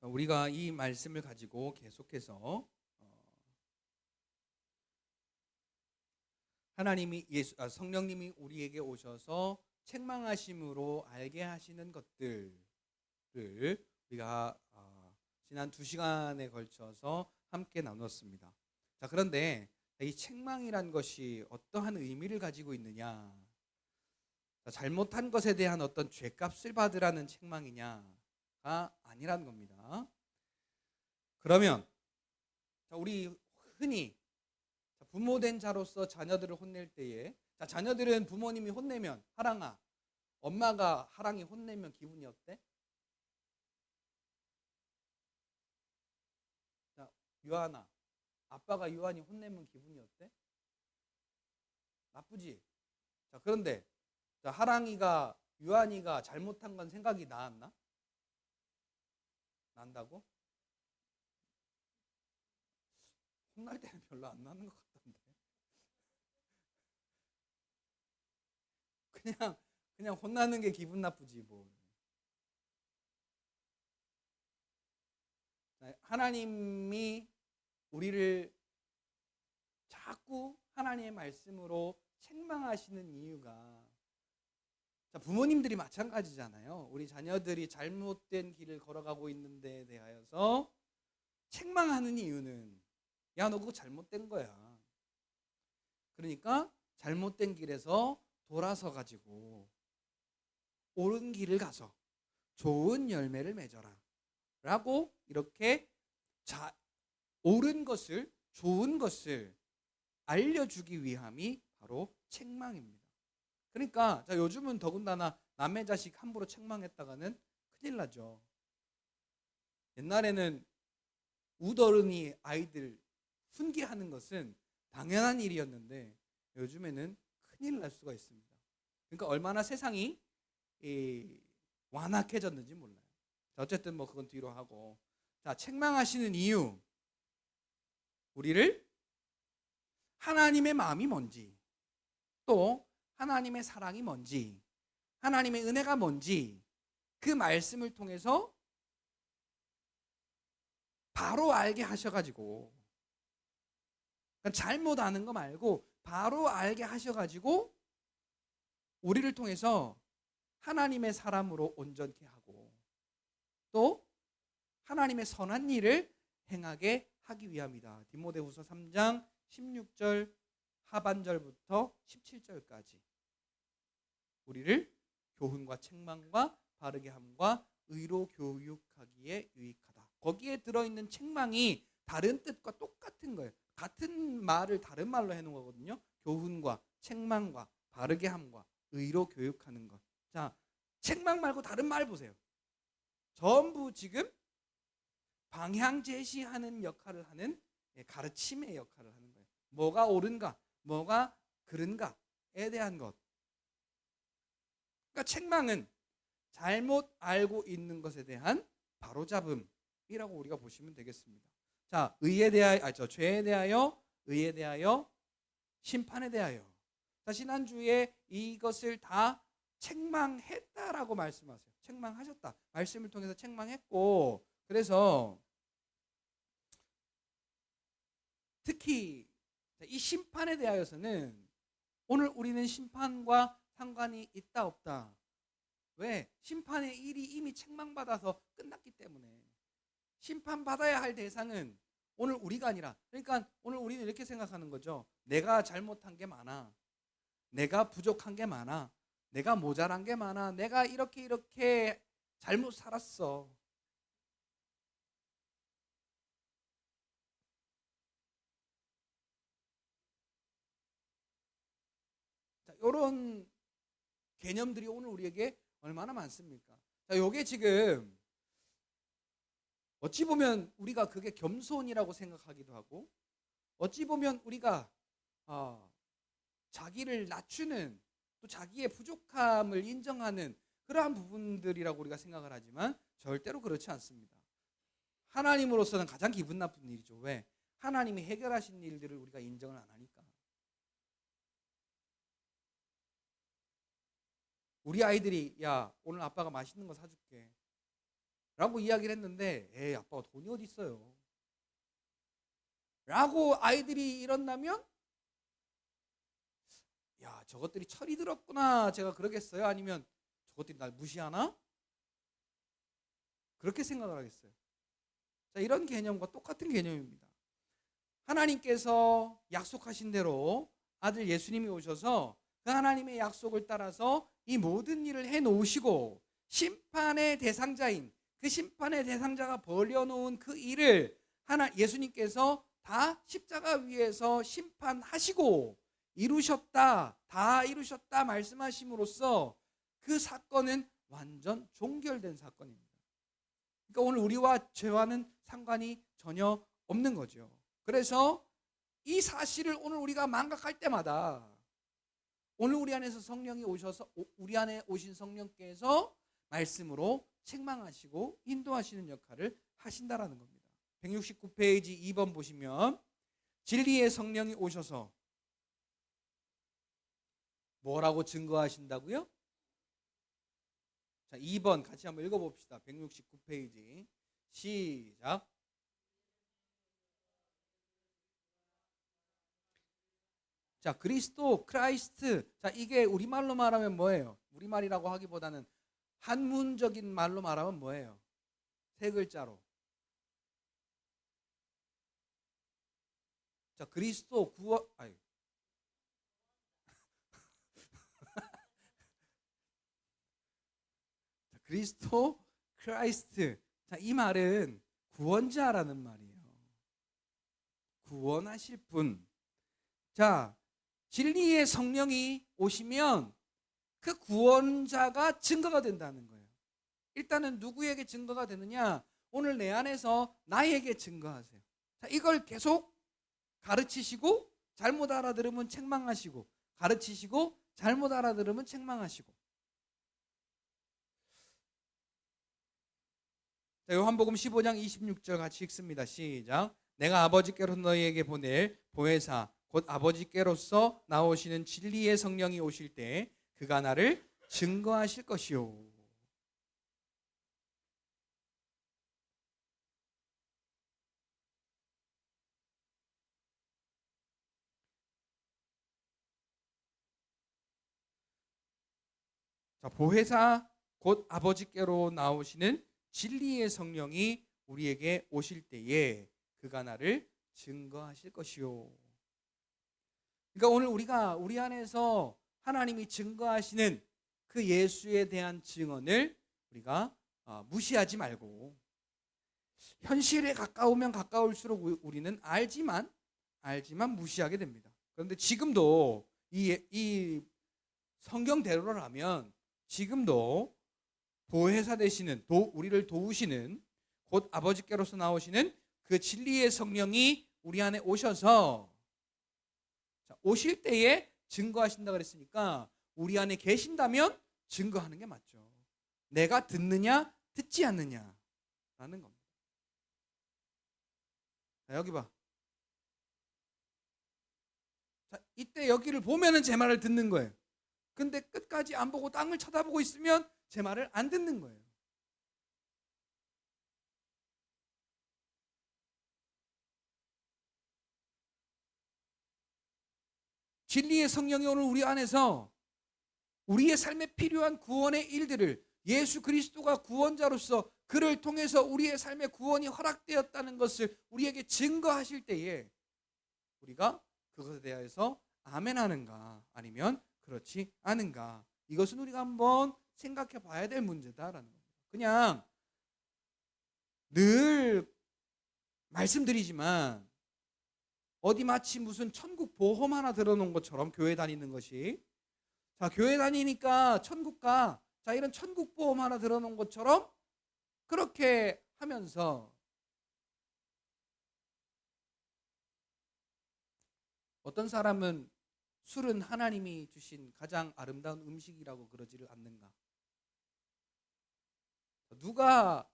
우리가 이 말씀을 가지고 계속해서 성령님이 우리에게 오셔서 책망하심으로 알게 하시는 것들을 우리가 지난 2시간에 걸쳐서 함께 나눴습니다. 자, 그런데 이 책망이란 것이 어떠한 의미를 가지고 있느냐? 잘못한 것에 대한 어떤 죄값을 받으라는 책망이냐가 아니란 겁니다. 그러면 우리 흔히 부모된 자로서 자녀들을 혼낼 때에, 자녀들은 부모님이 혼내면, 하랑아, 엄마가 하랑이 혼내면 기분이 어때? 자, 유한아, 아빠가 유한이 혼내면 기분이 어때? 나쁘지? 자, 그런데 하랑이가 유한이가 잘못한 건 생각이 나았나? 난다고? 혼날 때는 별로 안 나는 것 같던데. 그냥 혼나는 게 기분 나쁘지 뭐. 하나님이 우리를 자꾸 하나님의 말씀으로 책망하시는 이유가, 부모님들이 마찬가지잖아요. 우리 자녀들이 잘못된 길을 걸어가고 있는 데 대하여서 책망하는 이유는, 야, 너 그거 잘못된 거야. 그러니까 잘못된 길에서 돌아서 가지고 옳은 길을 가서 좋은 열매를 맺어라 라고 이렇게 옳은 것을, 좋은 것을 알려주기 위함이 바로 책망입니다. 그러니까 요즘은 더군다나 남의 자식 함부로 책망했다가는 큰일 나죠. 옛날에는 우더른이 아이들 훈계하는 것은 당연한 일이었는데 요즘에는 큰일 날 수가 있습니다. 그러니까 얼마나 세상이 완악해졌는지 몰라요. 어쨌든 뭐 그건 뒤로 하고, 책망하시는 이유, 우리를 하나님의 마음이 뭔지, 또 하나님의 사랑이 뭔지, 하나님의 은혜가 뭔지 그 말씀을 통해서 바로 알게 하셔가지고, 잘못 아는 거 말고 바로 알게 하셔가지고 우리를 통해서 하나님의 사람으로 온전케 하고 또 하나님의 선한 일을 행하게 하기 위함이다. 디모데후서 3장 16절 하반절부터 17절까지 우리를 교훈과 책망과 바르게 함과 의로 교육하기에 유익하다. 거기에 들어있는 책망이 다른 뜻과 똑같은 거예요. 같은 말을 다른 말로 해놓은 거거든요. 교훈과 책망과 바르게 함과 의로 교육하는 것. 자, 책망 말고 다른 말 보세요. 전부 지금 방향 제시하는 역할을 하는, 가르침의 역할을 하는 거예요. 뭐가 옳은가, 뭐가 그른가에 대한 것. 그러니까 책망은 잘못 알고 있는 것에 대한 바로잡음이라고 우리가 보시면 되겠습니다. 자, 죄에 대하여, 의에 대하여, 심판에 대하여. 지난주에 이것을 다 책망했다라고 말씀하세요. 책망하셨다. 말씀을 통해서 책망했고, 그래서 특히 이 심판에 대하여서는 오늘 우리는 심판과 상관이 있다 없다. 왜? 심판의 일이 이미 책망받아서 끝났기 때문에. 심판받아야 할 대상은 오늘 우리가 아니라, 그러니까 오늘 우리는 이렇게 생각하는 거죠. 내가 잘못한 게 많아. 내가 부족한 게 많아. 내가 모자란 게 많아. 내가 이렇게 잘못 살았어. 이런 개념들이 오늘 우리에게 얼마나 많습니까? 이게 지금 어찌 보면 우리가 그게 겸손이라고 생각하기도 하고, 어찌 보면 우리가 자기를 낮추는, 또 자기의 부족함을 인정하는 그러한 부분들이라고 우리가 생각을 하지만 절대로 그렇지 않습니다. 하나님으로서는 가장 기분 나쁜 일이죠. 왜? 하나님이 해결하신 일들을 우리가 인정을 안 하니까. 우리 아이들이, 야, 오늘 아빠가 맛있는 거 사줄게. 라고 이야기를 했는데 에이 아빠가 돈이 어디 있어요 라고 아이들이 이런다면 야 저것들이 철이 들었구나 제가 그러겠어요? 아니면 저것들이 날 무시하나? 그렇게 생각을 하겠어요. 자, 이런 개념과 똑같은 개념입니다. 하나님께서 약속하신 대로 아들 예수님이 오셔서 그 하나님의 약속을 따라서 이 모든 일을 해놓으시고 심판의 대상자인 그 심판의 대상자가 벌여놓은 그 일을 예수님께서 다 십자가 위에서 심판하시고 이루셨다, 다 이루셨다 말씀하심으로써 그 사건은 완전 종결된 사건입니다. 그러니까 오늘 우리와 죄와는 상관이 전혀 없는 거죠. 그래서 이 사실을 오늘 우리가 망각할 때마다 오늘 우리 안에서 성령이 오셔서 우리 안에 오신 성령께서 말씀으로 책망하시고 인도하시는 역할을 하신다라는 겁니다. 169페이지 2번 보시면 진리의 성령이 오셔서 뭐라고 증거하신다고요? 자, 2번 같이 한번 읽어봅시다. 169페이지 시작. 자, 그리스도, 크라이스트. 자, 이게 우리말로 말하면 뭐예요? 우리말이라고 하기보다는 한문적인 말로 말하면 뭐예요? 세 글자로. 자, 그리스도 구원 그리스도, 크라이스트. 자, 이 말은 구원자라는 말이에요. 구원하실 분. 자, 진리의 성령이 오시면 그 구원자가 증거가 된다는 거예요. 일단은 누구에게 증거가 되느냐? 오늘 내 안에서 나에게 증거하세요. 자, 이걸 계속 가르치시고 잘못 알아들으면 책망하시고 가르치시고 잘못 알아들으면 책망하시고. 자, 요한복음 15장 26절 같이 읽습니다. 시작. 내가 아버지께로 너희에게 보낼 보혜사 곧 아버지께로서 나오시는 진리의 성령이 오실 때 그가 나를 증거하실 것이요. 자, 보혜사 곧 아버지께로 나오시는 진리의 성령이 우리에게 오실 때에 그가 나를 증거하실 것이요. 그러니까 오늘 우리가 우리 안에서 하나님이 증거하시는 그 예수에 대한 증언을 우리가 무시하지 말고 현실에 가까우면 가까울수록 우리는 알지만 무시하게 됩니다. 그런데 지금도 이 성경대로라면 지금도 보혜사 되시는 우리를 도우시는 곧 아버지께로서 나오시는 그 진리의 성령이 우리 안에 오셔서 오실 때에 증거하신다 그랬으니까 우리 안에 계신다면 증거하는 게 맞죠. 내가 듣느냐 듣지 않느냐라는 겁니다. 자, 여기 봐. 자, 이때 여기를 보면은 제 말을 듣는 거예요. 근데 끝까지 안 보고 땅을 쳐다보고 있으면 제 말을 안 듣는 거예요. 진리의 성령이 오늘 우리 안에서 우리의 삶에 필요한 구원의 일들을 예수 그리스도가 구원자로서 그를 통해서 우리의 삶의 구원이 허락되었다는 것을 우리에게 증거하실 때에 우리가 그것에 대해서 아멘하는가 아니면 그렇지 않은가, 이것은 우리가 한번 생각해 봐야 될 문제다라는 겁니다. 그냥 늘 말씀드리지만 어디 마치 무슨 천국 보험 하나 들어놓은 것처럼 교회 다니는 것이, 자, 교회 다니니까 천국가, 자, 이런 천국 보험 하나 들어놓은 것처럼 그렇게 하면서 어떤 사람은 술은 하나님이 주신 가장 아름다운 음식이라고 그러지를 않는가? 누가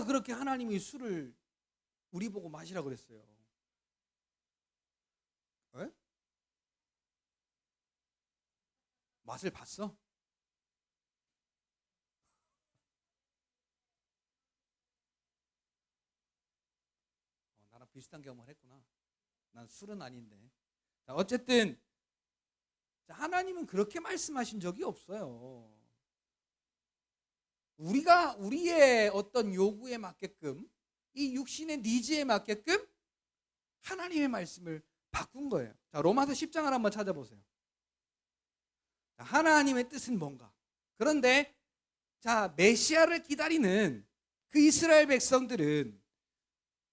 그렇게 하나님이 술을 우리 보고 마시라고 그랬어요? 에? 맛을 봤어? 비슷한 경험을 했구나. 난 술은 아닌데. 자, 어쨌든 하나님은 그렇게 말씀하신 적이 없어요. 우리가 우리의 어떤 요구에 맞게끔, 이 육신의 니즈에 맞게끔 하나님의 말씀을 바꾼 거예요. 자, 로마서 10장을 한번 찾아보세요. 자, 하나님의 뜻은 뭔가? 그런데 자, 메시아를 기다리는 그 이스라엘 백성들은,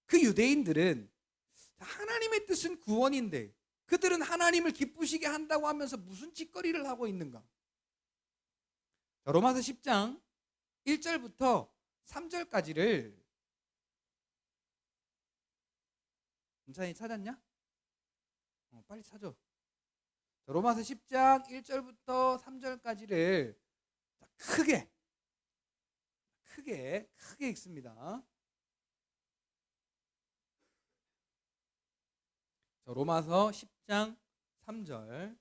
그 유대인들은 하나님의 뜻은 구원인데 그들은 하나님을 기쁘시게 한다고 하면서 무슨 짓거리를 하고 있는가? 자, 로마서 10장 1절부터 3절까지를 문찬이 찾았냐? 빨리 찾아. 자, 로마서 10장 1절부터 3절까지를 크게 읽습니다. 자, 로마서 10장 3절.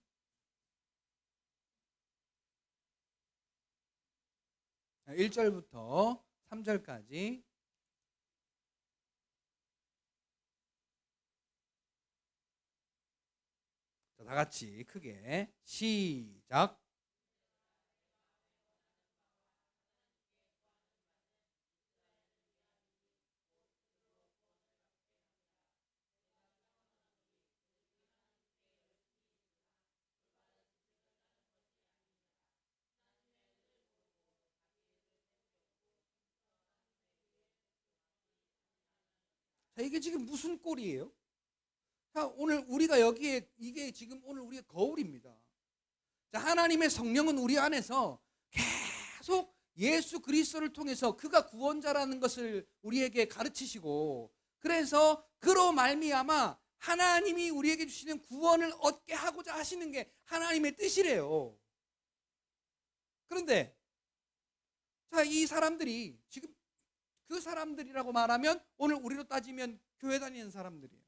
자, 1절부터 3절까지. 자, 다 같이 크게 시작. 자, 이게 지금 무슨 꼴이에요? 자, 오늘 우리가 여기에, 이게 지금 오늘 우리의 거울입니다. 자, 하나님의 성령은 우리 안에서 계속 예수 그리스도를 통해서 그가 구원자라는 것을 우리에게 가르치시고, 그래서 그로 말미암아 하나님이 우리에게 주시는 구원을 얻게 하고자 하시는 게 하나님의 뜻이래요. 그런데 자, 이 사람들이 지금, 그 사람들이라고 말하면 오늘 우리로 따지면 교회 다니는 사람들이에요.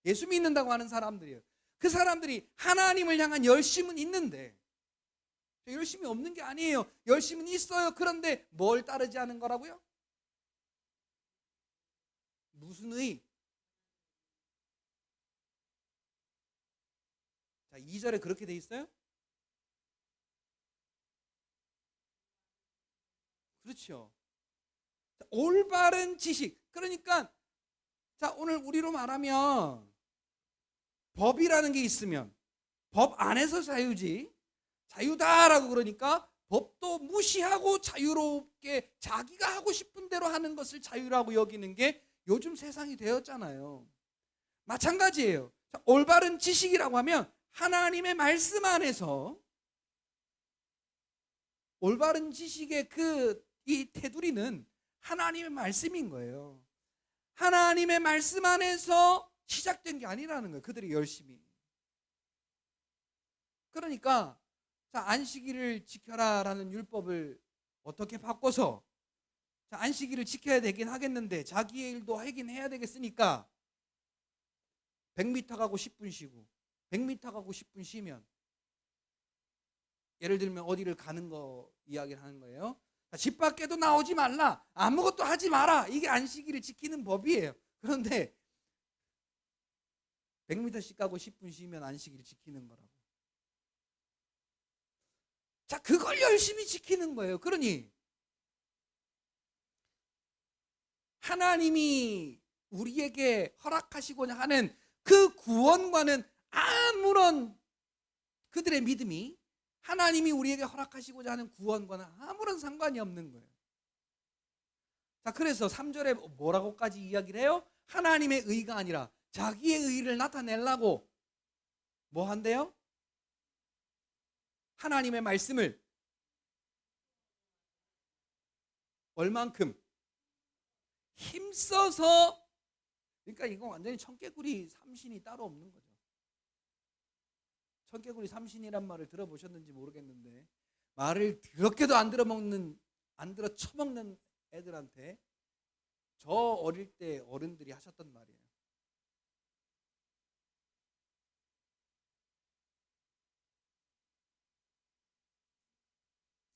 예수 믿는다고 하는 사람들이에요. 그 사람들이 하나님을 향한 열심은 있는데, 열심이 없는 게 아니에요. 열심은 있어요. 그런데 뭘 따르지 않은 거라고요? 무슨 의? 자, 2절에 그렇게 돼 있어요? 그렇죠. 자, 올바른 지식. 그러니까 자, 오늘 우리로 말하면 법이라는 게 있으면 법 안에서 자유지, 자유다라고 그러니까 법도 무시하고 자유롭게 자기가 하고 싶은 대로 하는 것을 자유라고 여기는 게 요즘 세상이 되었잖아요. 마찬가지예요. 자, 올바른 지식이라고 하면 하나님의 말씀 안에서, 올바른 지식의 이 테두리는 하나님의 말씀인 거예요. 하나님의 말씀 안에서 시작된 게 아니라는 거예요. 그들의 열심이. 그러니까 자, 안식일을 지켜라라는 율법을 어떻게 바꿔서, 자, 안식일을 지켜야 되긴 하겠는데 자기의 일도 하긴 해야 되겠으니까 100m 가고 10분 쉬고 100m 가고 10분 쉬면, 예를 들면 어디를 가는 거 이야기를 하는 거예요. 자, 집 밖에도 나오지 말라, 아무것도 하지 마라, 이게 안식일을 지키는 법이에요. 그런데 100m씩 가고 10분 쉬면 안식일을 지키는 거라고. 자, 그걸 열심히 지키는 거예요. 그러니 하나님이 우리에게 허락하시고자 하는 그 구원과는 아무런, 그들의 믿음이 하나님이 우리에게 허락하시고자 하는 구원과는 아무런 상관이 없는 거예요. 자, 그래서 3절에 뭐라고까지 이야기를 해요? 하나님의 의가 아니라 자기의 의를 나타내려고 뭐 한대요? 하나님의 말씀을 얼만큼 힘써서, 그러니까 이거 완전히 청개구리 삼신이 따로 없는 거죠. 청개구리 삼신이란 말을 들어보셨는지 모르겠는데, 말을 더럽게도 안 들어 처먹는 애들한테 저 어릴 때 어른들이 하셨던 말이에요.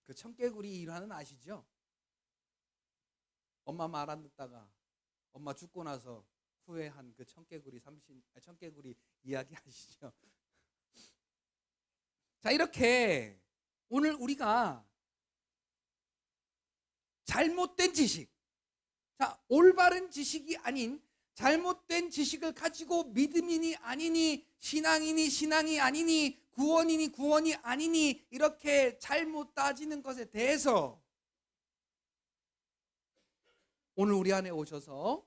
그 청개구리 일화는 아시죠? 엄마 말 안 듣다가 엄마 죽고 나서 후회한 그 청개구리 이야기 아시죠? 자, 이렇게 오늘 우리가 잘못된 지식, 자, 올바른 지식이 아닌 잘못된 지식을 가지고 믿음이니 아니니, 신앙이니 신앙이 아니니, 구원이니 구원이 아니니, 이렇게 잘못 따지는 것에 대해서 오늘 우리 안에 오셔서,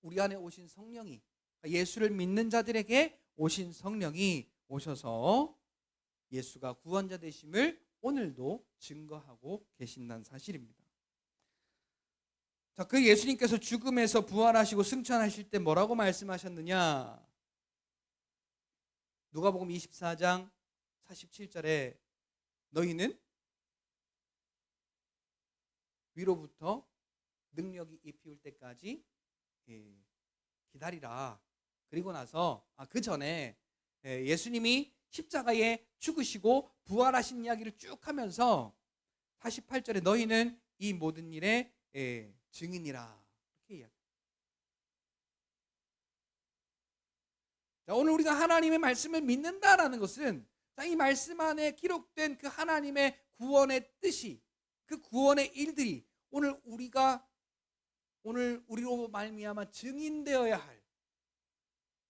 우리 안에 오신 성령이, 예수를 믿는 자들에게 오신 성령이 오셔서 예수가 구원자 되심을 오늘도 증거하고 계신다는 사실입니다. 자, 그 예수님께서 죽음에서 부활하시고 승천하실 때 뭐라고 말씀하셨느냐? 누가복음 24장 47절에 너희는 위로부터 능력이 입히울 때까지 기다리라. 그리고 나서 그 전에 예수님이 십자가에 죽으시고 부활하신 이야기를 쭉 하면서 48절에 너희는 이 모든 일에 증인이라, 이렇게 이야기합니다. 자, 오늘 우리가 하나님의 말씀을 믿는다라는 것은, 자, 이 말씀 안에 기록된 그 하나님의 구원의 뜻이, 그 구원의 일들이 오늘 우리로 말미암아 증인되어야 할,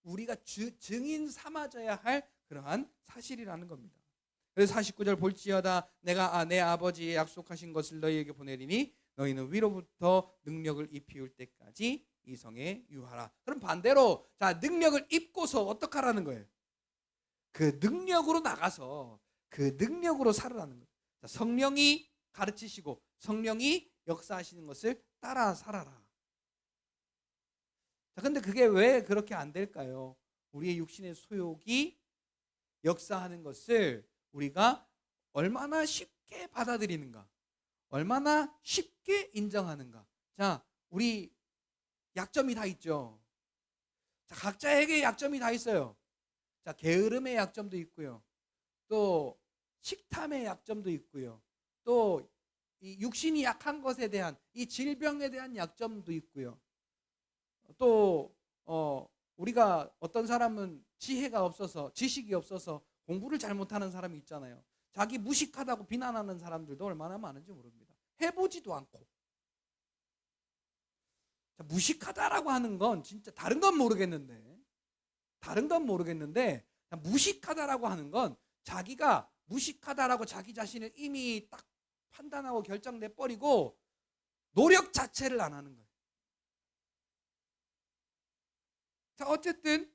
우리가 증인 삼아져야 할 그러한 사실이라는 겁니다. 그래서 49절 볼지어다 내가 내 아버지의 약속하신 것을 너희에게 보내리니 너희는 위로부터 능력을 입히울 때까지 이 성에 유하라. 그럼 반대로, 자, 능력을 입고서 어떻게 하라는 거예요? 그 능력으로 나가서 그 능력으로 살아라는 거예요. 자, 성령이 가르치시고 성령이 역사하시는 것을 따라 살아라. 자, 근데 그게 왜 그렇게 안 될까요? 우리의 육신의 소욕이 역사하는 것을 우리가 얼마나 쉽게 받아들이는가, 얼마나 쉽게 인정하는가. 자, 우리 약점이 다 있죠. 자, 각자에게 약점이 다 있어요. 자, 게으름의 약점도 있고요. 또 식탐의 약점도 있고요. 또 이 육신이 약한 것에 대한, 이 질병에 대한 약점도 있고요. 또 우리가 어떤 사람은 지혜가 없어서, 지식이 없어서 공부를 잘못하는 사람이 있잖아요. 자기 무식하다고 비난하는 사람들도 얼마나 많은지 모릅니다. 해보지도 않고. 자, 무식하다라고 하는 건 진짜 다른 건 모르겠는데 무식하다라고 하는 건 자기가 무식하다라고 자기 자신을 이미 딱 판단하고 결정내버리고 노력 자체를 안 하는 거예요. 자, 어쨌든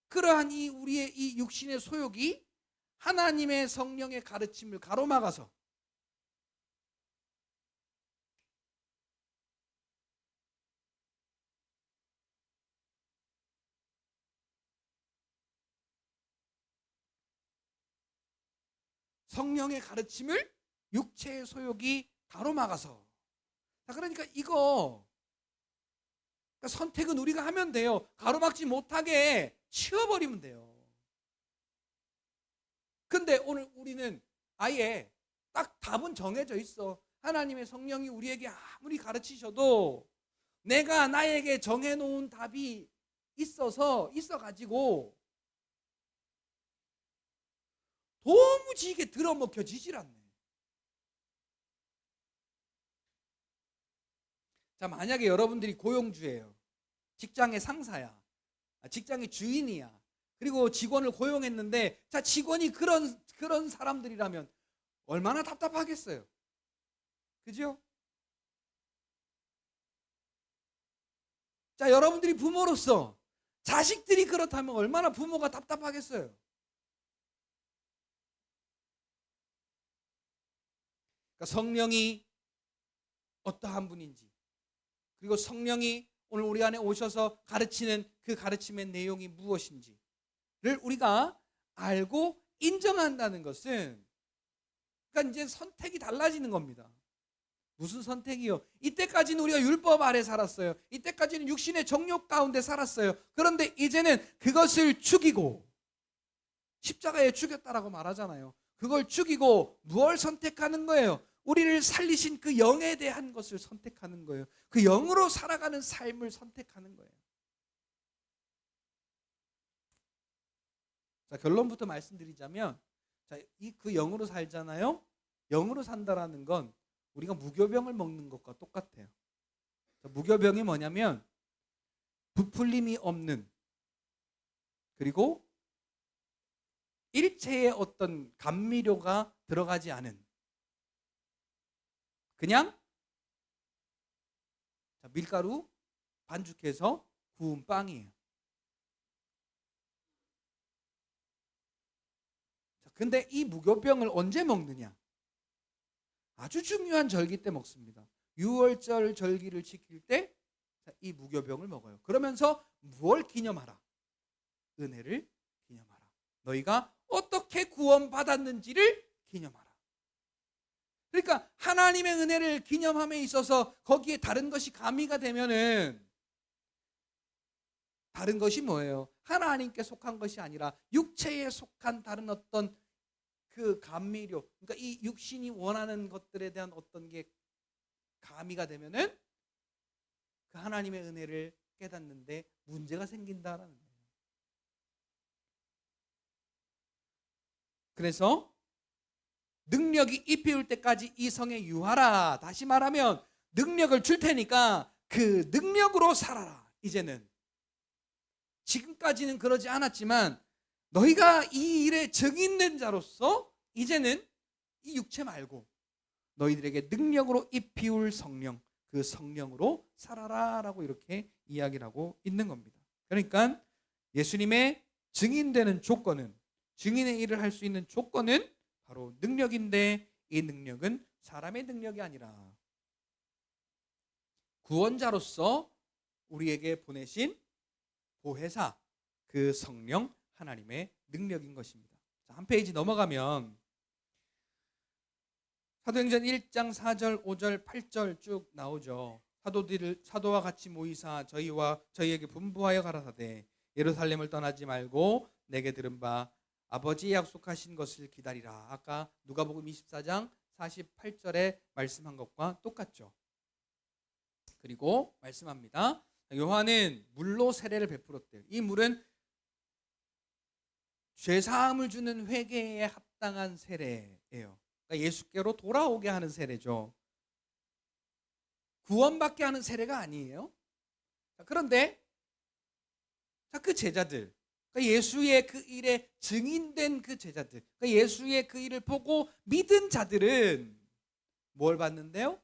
그러한 우리의 이 육신의 소욕이 하나님의 성령의 가르침을 가로막아서 성령의 가르침을 육체의 소욕이 가로막아서. 자, 그러니까 선택은 우리가 하면 돼요. 가로막지 못하게 치워버리면 돼요. 근데 오늘 우리는 아예 딱 답은 정해져 있어. 하나님의 성령이 우리에게 아무리 가르치셔도 내가 나에게 정해놓은 답이 있어가지고 도무지 이게 들어먹혀지질 않네. 자, 만약에 여러분들이 고용주예요. 직장의 상사야. 직장의 주인이야. 그리고 직원을 고용했는데, 자, 직원이 그런 사람들이라면 얼마나 답답하겠어요. 그죠? 자, 여러분들이 부모로서 자식들이 그렇다면 얼마나 부모가 답답하겠어요. 그러니까 성령이 어떠한 분인지, 그리고 성령이 오늘 우리 안에 오셔서 가르치는 그 가르침의 내용이 무엇인지를 우리가 알고 인정한다는 것은, 그러니까 이제 선택이 달라지는 겁니다. 무슨 선택이요? 이때까지는 우리가 율법 아래 살았어요. 이때까지는 육신의 정욕 가운데 살았어요. 그런데 이제는 그것을 죽이고, 십자가에 죽였다라고 말하잖아요. 그걸 죽이고 무엇을 선택하는 거예요? 우리를 살리신 그 영에 대한 것을 선택하는 거예요. 그 영으로 살아가는 삶을 선택하는 거예요. 자, 결론부터 말씀드리자면, 자, 그 영으로 살잖아요. 영으로 산다라는 건 우리가 무교병을 먹는 것과 똑같아요. 자, 무교병이 뭐냐면 부풀림이 없는, 그리고 일체의 어떤 감미료가 들어가지 않은, 그냥 밀가루 반죽해서 구운 빵이에요. 근데 이 무교병을 언제 먹느냐? 아주 중요한 절기 때 먹습니다. 6월절 절기를 지킬 때 이 무교병을 먹어요. 그러면서 무엇을 기념하라? 은혜를 기념하라. 너희가 어떻게 구원받았는지를 기념하라. 그러니까 하나님의 은혜를 기념함에 있어서 거기에 다른 것이 가미가 되면은, 다른 것이 뭐예요? 하나님께 속한 것이 아니라 육체에 속한 다른 어떤 그 감미료, 그러니까 이 육신이 원하는 것들에 대한 어떤 게 가미가 되면은 그 하나님의 은혜를 깨닫는데 문제가 생긴다라는 거예요. 그래서 능력이 입히울 때까지 이 성에 유하라. 다시 말하면 능력을 줄 테니까 그 능력으로 살아라. 이제는, 지금까지는 그러지 않았지만 너희가 이 일에 증인된 자로서 이제는 이 육체 말고 너희들에게 능력으로 입히울 성령, 그 성령으로 살아라 라고 이렇게 이야기를 하고 있는 겁니다. 그러니까 예수님의 증인되는 조건은, 증인의 일을 할 수 있는 조건은 바로 능력인데, 이 능력은 사람의 능력이 아니라 구원자로서 우리에게 보내신 보혜사, 그 성령 하나님의 능력인 것입니다. 자, 한 페이지 넘어가면 사도행전 1장 4절, 5절, 8절 쭉 나오죠. 사도와 같이 모이사 저희에게 분부하여 가라사대 예루살렘을 떠나지 말고 내게 들은 바 아버지의 약속하신 것을 기다리라. 아까 누가복음 24장 48절에 말씀한 것과 똑같죠. 그리고 말씀합니다. 요한은 물로 세례를 베풀었대요. 이 물은 죄사함을 주는 회개에 합당한 세례예요. 그러니까 예수께로 돌아오게 하는 세례죠. 구원받게 하는 세례가 아니에요. 그런데 그 제자들, 그러니까 예수의 그 일에 증인된 그 제자들, 그러니까 예수의 그 일을 보고 믿은 자들은 뭘 받는데요?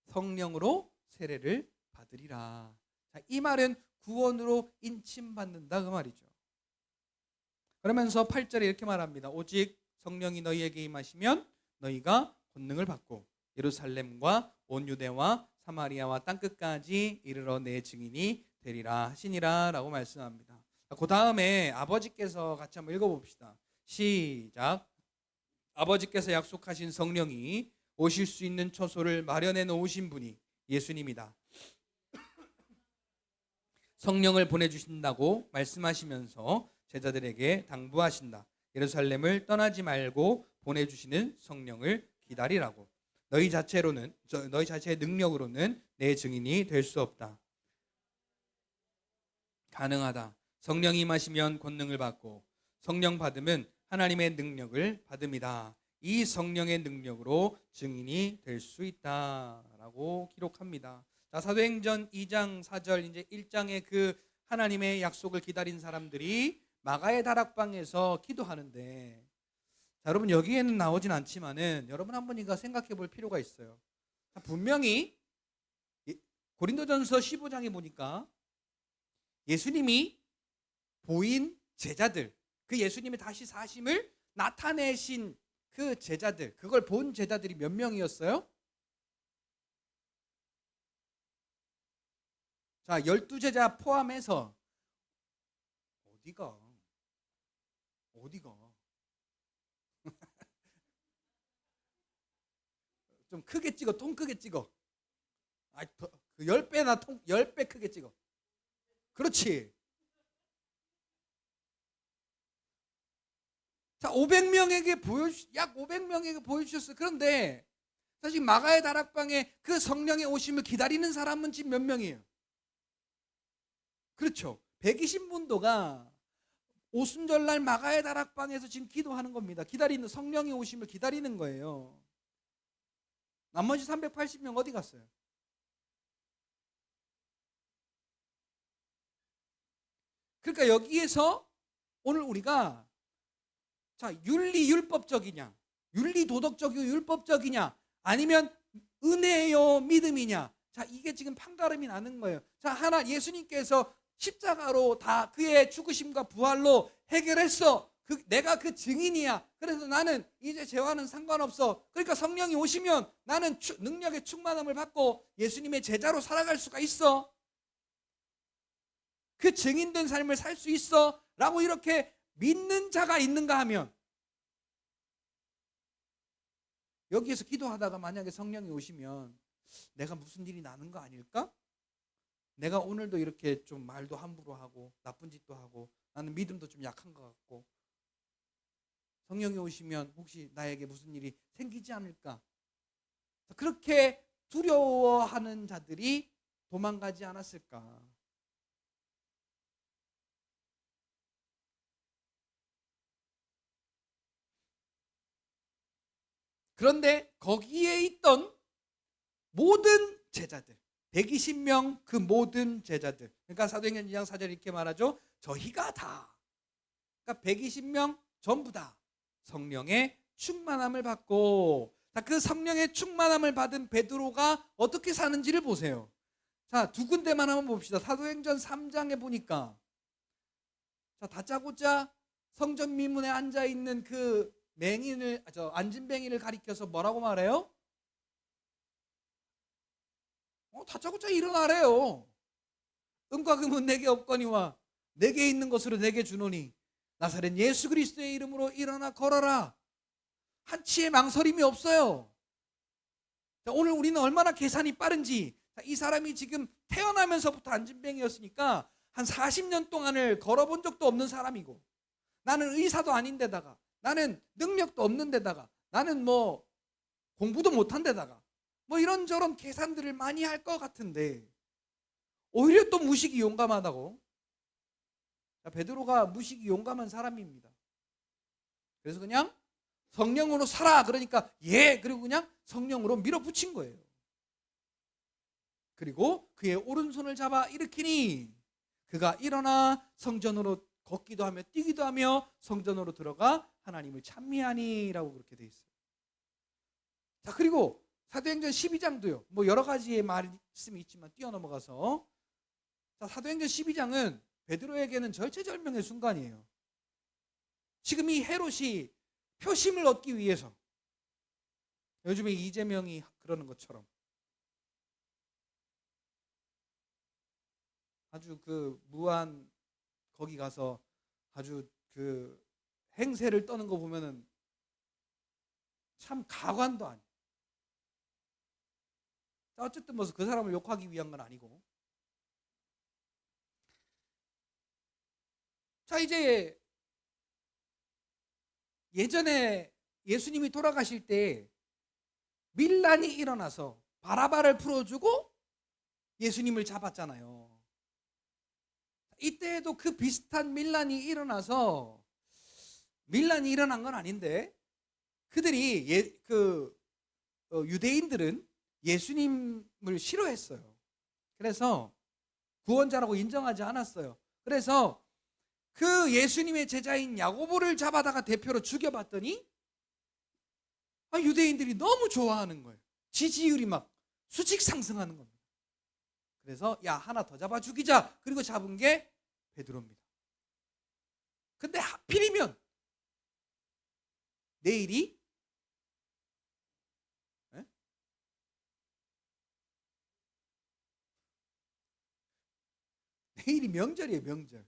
성령으로 세례를 받으리라. 이 말은 구원으로 인침받는다 그 말이죠. 그러면서 8절에 이렇게 말합니다. 오직 성령이 너희에게 임하시면 너희가 권능을 받고 예루살렘과 온 유대와 사마리아와 땅끝까지 이르러 내 증인이 되리라 하시니라 라고 말씀합니다. 그 다음에 아버지께서 같이 한번 읽어봅시다. 시작. 아버지께서 약속하신 성령이 오실 수 있는 처소를 마련해 놓으신 분이 예수님이다. 성령을 보내주신다고 말씀하시면서 제자들에게 당부하신다. 예루살렘을 떠나지 말고 보내주시는 성령을 기다리라고. 너희 자체의 능력으로는 내 증인이 될 수 없다. 가능하다. 성령이 임하시면 권능을 받고 성령 받으면 하나님의 능력을 받음이다. 이 성령의 능력으로 증인이 될 수 있다라고 기록합니다. 자, 사도행전 2장 4절, 이제 1장의 그 하나님의 약속을 기다린 사람들이 마가의 다락방에서 기도하는데, 자, 여러분 여기에는 나오진 않지만은 여러분 한번 이거 생각해 볼 필요가 있어요. 자, 분명히 고린도전서 15장에 보니까 예수님이 보인 제자들, 그 예수님의 다시 사심을 나타내신 그 제자들, 그걸 본 제자들이 몇 명이었어요? 자, 12제자 포함해서 어디가 좀 크게 찍어, 통 크게 찍어. 그 10배나 10배 크게 찍어. 그렇지. 자, 약 500명에게 보여주셨어요. 그런데 지금 마가의 다락방에 그 성령의 오심을 기다리는 사람은 지금 몇 명이에요? 그렇죠. 120문도가 오순절날 마가의 다락방에서 지금 기도하는 겁니다. 기다리는, 성령의 오심을 기다리는 거예요. 나머지 380명 어디 갔어요? 그러니까 여기에서 오늘 우리가 자, 율법적이냐, 윤리도덕적이고 율법적이냐, 아니면 은혜요 믿음이냐, 자, 이게 지금 판가름이 나는 거예요. 자, 하나, 예수님께서 십자가로 다 그의 죽으심과 부활로 해결했어. 내가 그 증인이야. 그래서 나는 이제 죄와는 상관없어. 그러니까 성령이 오시면 나는 능력의 충만함을 받고 예수님의 제자로 살아갈 수가 있어. 그 증인된 삶을 살 수 있어 라고 이렇게 믿는 자가 있는가 하면, 여기에서 기도하다가 만약에 성령이 오시면 내가 무슨 일이 나는 거 아닐까? 내가 오늘도 이렇게 좀 말도 함부로 하고 나쁜 짓도 하고 나는 믿음도 좀 약한 것 같고, 성령이 오시면 혹시 나에게 무슨 일이 생기지 않을까? 그렇게 두려워하는 자들이 도망가지 않았을까? 그런데 거기에 있던 모든 제자들, 120명 그 모든 제자들, 그러니까 사도행전 2장 4절 이렇게 말하죠. 저희가 다, 그러니까 120명 전부 다 성령의 충만함을 받고, 자, 그 성령의 충만함을 받은 베드로가 어떻게 사는지를 보세요. 자, 두 군데만 한번 봅시다. 사도행전 3장에 보니까, 자, 다짜고짜 성전 미문에 앉아 있는 그 맹인을, 안진뱅이를 가리켜서 뭐라고 말해요? 다짜고짜 일어나래요. 은과 금은 내게 없거니와 내게 있는 것으로 내게 주노니 나사렛 예수 그리스도의 이름으로 일어나 걸어라. 한치의 망설임이 없어요. 자, 오늘 우리는 얼마나 계산이 빠른지, 이 사람이 지금 태어나면서부터 안진뱅이였으니까 한 40년 동안을 걸어본 적도 없는 사람이고, 나는 의사도 아닌데다가, 나는 능력도 없는 데다가, 나는 뭐 공부도 못한 데다가 뭐 이런저런 계산들을 많이 할 것 같은데 오히려 또 무식이 용감하다고. 자, 베드로가 무식이 용감한 사람입니다. 그래서 그냥 성령으로 살아 그러니까 그리고 그냥 성령으로 밀어붙인 거예요. 그리고 그의 오른손을 잡아 일으키니 그가 일어나 성전으로 걷기도 하며 뛰기도 하며 성전으로 들어가 하나님을 찬미하니라고 그렇게 돼 있어요. 자, 그리고 사도행전 12장도요. 뭐 여러 가지의 말씀이 있지만 뛰어넘어가서, 자, 사도행전 12장은 베드로에게는 절체절명의 순간이에요. 지금 이 헤롯이 표심을 얻기 위해서, 요즘에 이재명이 그러는 것처럼 아주 그 무한 거기 가서 아주 그 행세를 떠는 거 보면은 참 가관도 아니에요. 어쨌든 뭐 그 사람을 욕하기 위한 건 아니고. 자, 이제 예전에 예수님이 돌아가실 때 밀란이 일어나서 바라바를 풀어주고 예수님을 잡았잖아요. 이때에도 그 비슷한 밀란이 일어나서, 밀란이 일어난 건 아닌데 그들이 유대인들은 예수님을 싫어했어요. 그래서 구원자라고 인정하지 않았어요. 그래서 그 예수님의 제자인 야고보를 잡아다가 대표로 죽여봤더니 유대인들이 너무 좋아하는 거예요. 지지율이 막 수직 상승하는 겁니다. 그래서 하나 더 잡아 죽이자. 그리고 잡은 게 베드로입니다. 근데 하필이면 내일이 명절이에요. 명절.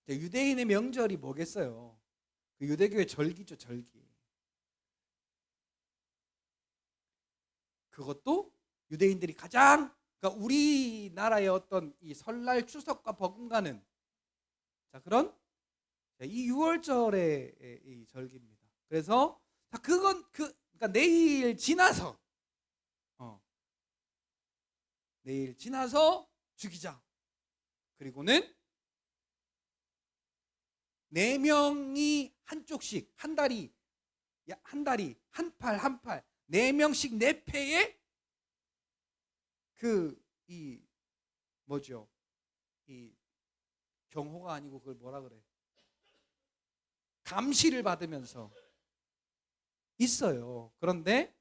유대인의 명절이 뭐겠어요? 그 유대교의 절기죠. 절기. 그것도 유대인들이 가장, 그러니까 우리나라의 어떤 이 설날 추석과 버금가는, 자, 그런 이 6월절의 이 절기입니다. 그래서 그러니까 그러니까 내일 지나서 내일 지나서 죽이자. 그리고는 4명이 한쪽씩 한 다리 한 팔 4명씩 4패에 이 뭐죠? 이 경호가 아니고 그걸 뭐라 그래? 감시를 받으면서 있어요. 그런데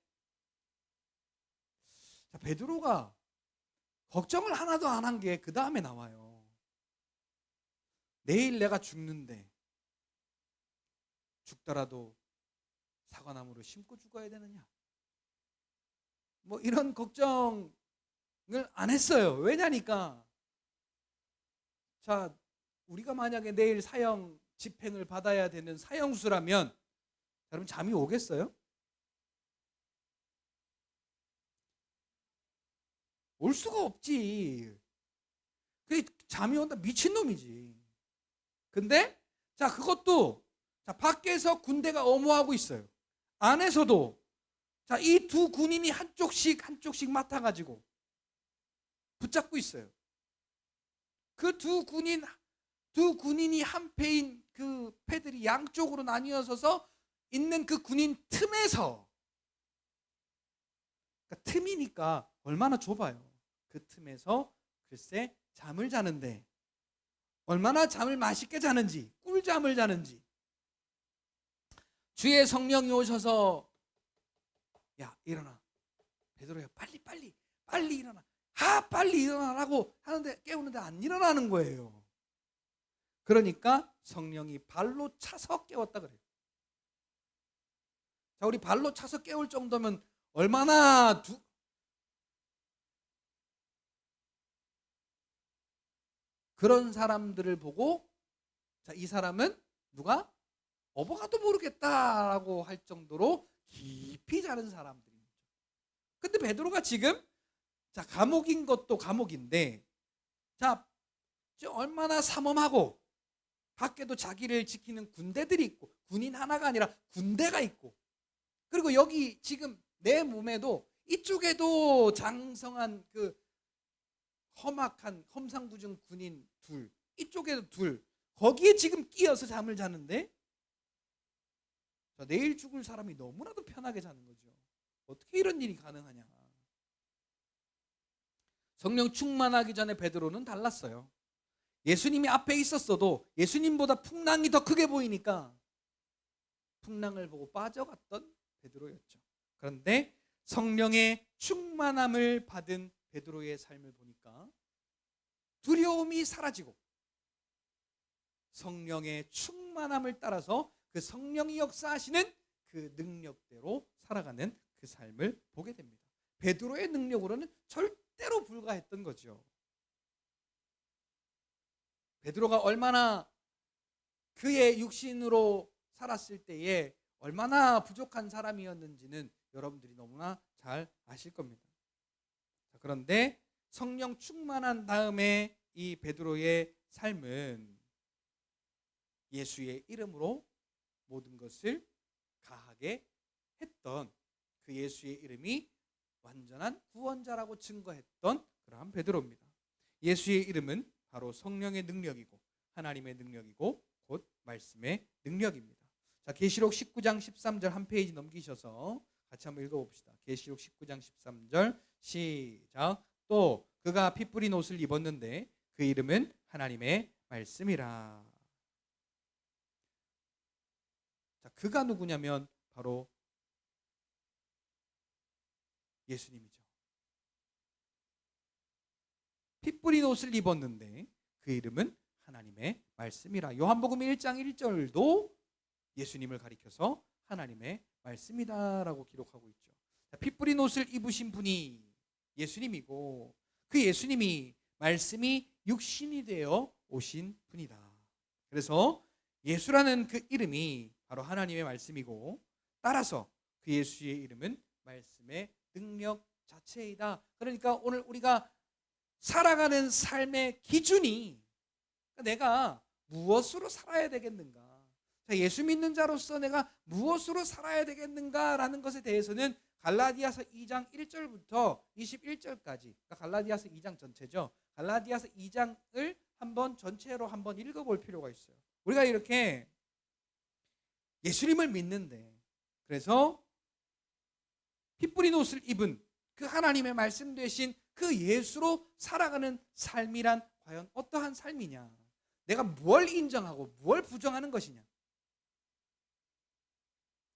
베드로가 걱정을 하나도 안 한 게 그 다음에 나와요. 내일 내가 죽는데 죽더라도 사과나무를 심고 죽어야 되느냐? 뭐 이런 걱정을 안 했어요. 왜냐니까 자, 우리가 만약에 내일 사형 집행을 받아야 되는 사형수라면 여러분 잠이 오겠어요? 올 수가 없지. 그게 잠이 온다 미친놈이지. 근데 자, 그것도 자, 밖에서 군대가 엄호하고 있어요. 안에서도 자, 이 두 군인이 한쪽씩 맡아가지고 붙잡고 있어요. 그 두 군인이 한 패인 그 패들이 양쪽으로 나뉘어서서 있는 그 군인 틈에서, 그러니까 틈이니까 얼마나 좁아요. 그 틈에서 글쎄 잠을 자는데 얼마나 잠을 맛있게 자는지, 꿀잠을 자는지. 주의 성령이 오셔서 야 일어나, 베드로야 빨리 일어나, 빨리 일어나라고 하는데 깨우는데 안 일어나는 거예요. 그러니까 성령이 발로 차서 깨웠다 그래요. 자, 우리 발로 차서 깨울 정도면 얼마나 그런 사람들을 보고 자, 이 사람은 누가 어버가도 모르겠다라고 할 정도로 깊이 자는 사람들입니다. 근데 베드로가 지금 자, 감옥인 것도 감옥인데 자, 얼마나 삼엄하고 밖에도 자기를 지키는 군대들이 있고, 군인 하나가 아니라 군대가 있고, 그리고 여기 지금 내 몸에도 이쪽에도 장성한 그 험악한 험상궂은 군인 둘, 이쪽에도 둘, 거기에 지금 끼어서 잠을 자는데 자, 내일 죽을 사람이 너무나도 편하게 자는 거죠. 어떻게 이런 일이 가능하냐. 성령 충만하기 전에 베드로는 달랐어요. 예수님이 앞에 있었어도 예수님보다 풍랑이 더 크게 보이니까 풍랑을 보고 빠져갔던 베드로였죠. 그런데 성령의 충만함을 받은 베드로의 삶을 보니까 두려움이 사라지고 성령의 충만함을 따라서 그 성령이 역사하시는 그 능력대로 살아가는 그 삶을 보게 됩니다. 베드로의 능력으로는 절대로 불가했던 거죠. 베드로가 얼마나 그의 육신으로 살았을 때에 얼마나 부족한 사람이었는지는 여러분들이 너무나 잘 아실 겁니다. 그런데 성령 충만한 다음에 이 베드로의 삶은 예수의 이름으로 모든 것을 가하게 했던 그 예수의 이름이 완전한 구원자라고 증거했던 그러한 베드로입니다. 예수의 이름은 바로 성령의 능력이고 하나님의 능력이고 곧 말씀의 능력입니다. 자, 계시록 19장 13절 한 페이지 넘기셔서 같이 한번 읽어봅시다. 계시록 19장 13절 시작. 또 그가 피 뿌린 옷을 입었는데 그 이름은 하나님의 말씀이라. 자, 그가 누구냐면 바로 예수님이죠. 피 뿌린 옷을 입었는데 그 이름은 하나님의 말씀이라. 요한복음 1장 1절도 예수님을 가리켜서 하나님의 말씀이다라고 기록하고 있죠. 피 뿌린 옷을 입으신 분이 예수님이고 그 예수님이 말씀이 육신이 되어 오신 분이다. 그래서 예수라는 그 이름이 바로 하나님의 말씀이고 따라서 그 예수의 이름은 말씀의 능력 자체이다. 그러니까 오늘 우리가 살아가는 삶의 기준이 내가 무엇으로 살아야 되겠는가, 자, 예수 믿는 자로서 내가 무엇으로 살아야 되겠는가라는 것에 대해서는 갈라디아서 2장 1절부터 21절까지, 그러니까 갈라디아서 2장 전체죠. 갈라디아서 2장을 전체로 한번 읽어볼 필요가 있어요. 우리가 이렇게 예수님을 믿는데, 그래서 피 뿌린 옷을 입은 그 하나님의 말씀 되신 그 예수로 살아가는 삶이란 과연 어떠한 삶이냐? 내가 뭘 인정하고 뭘 부정하는 것이냐?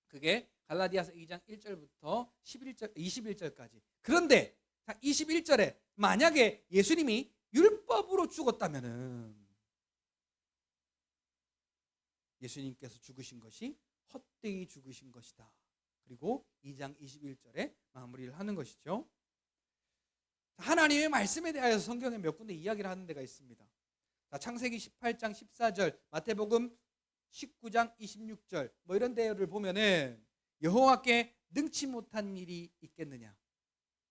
그게 갈라디아서 2장 1절부터 21절까지. 그런데 21절에 만약에 예수님이 율법으로 죽었다면은 예수님께서 죽으신 것이 헛되이 죽으신 것이다. 그리고 2장 21절에 마무리를 하는 것이죠. 하나님의 말씀에 대하여 성경에 몇 군데 이야기를 하는 데가 있습니다. 창세기 18장 14절, 마태복음 19장 26절 이런 데를 보면은 여호와께 능치 못한 일이 있겠느냐?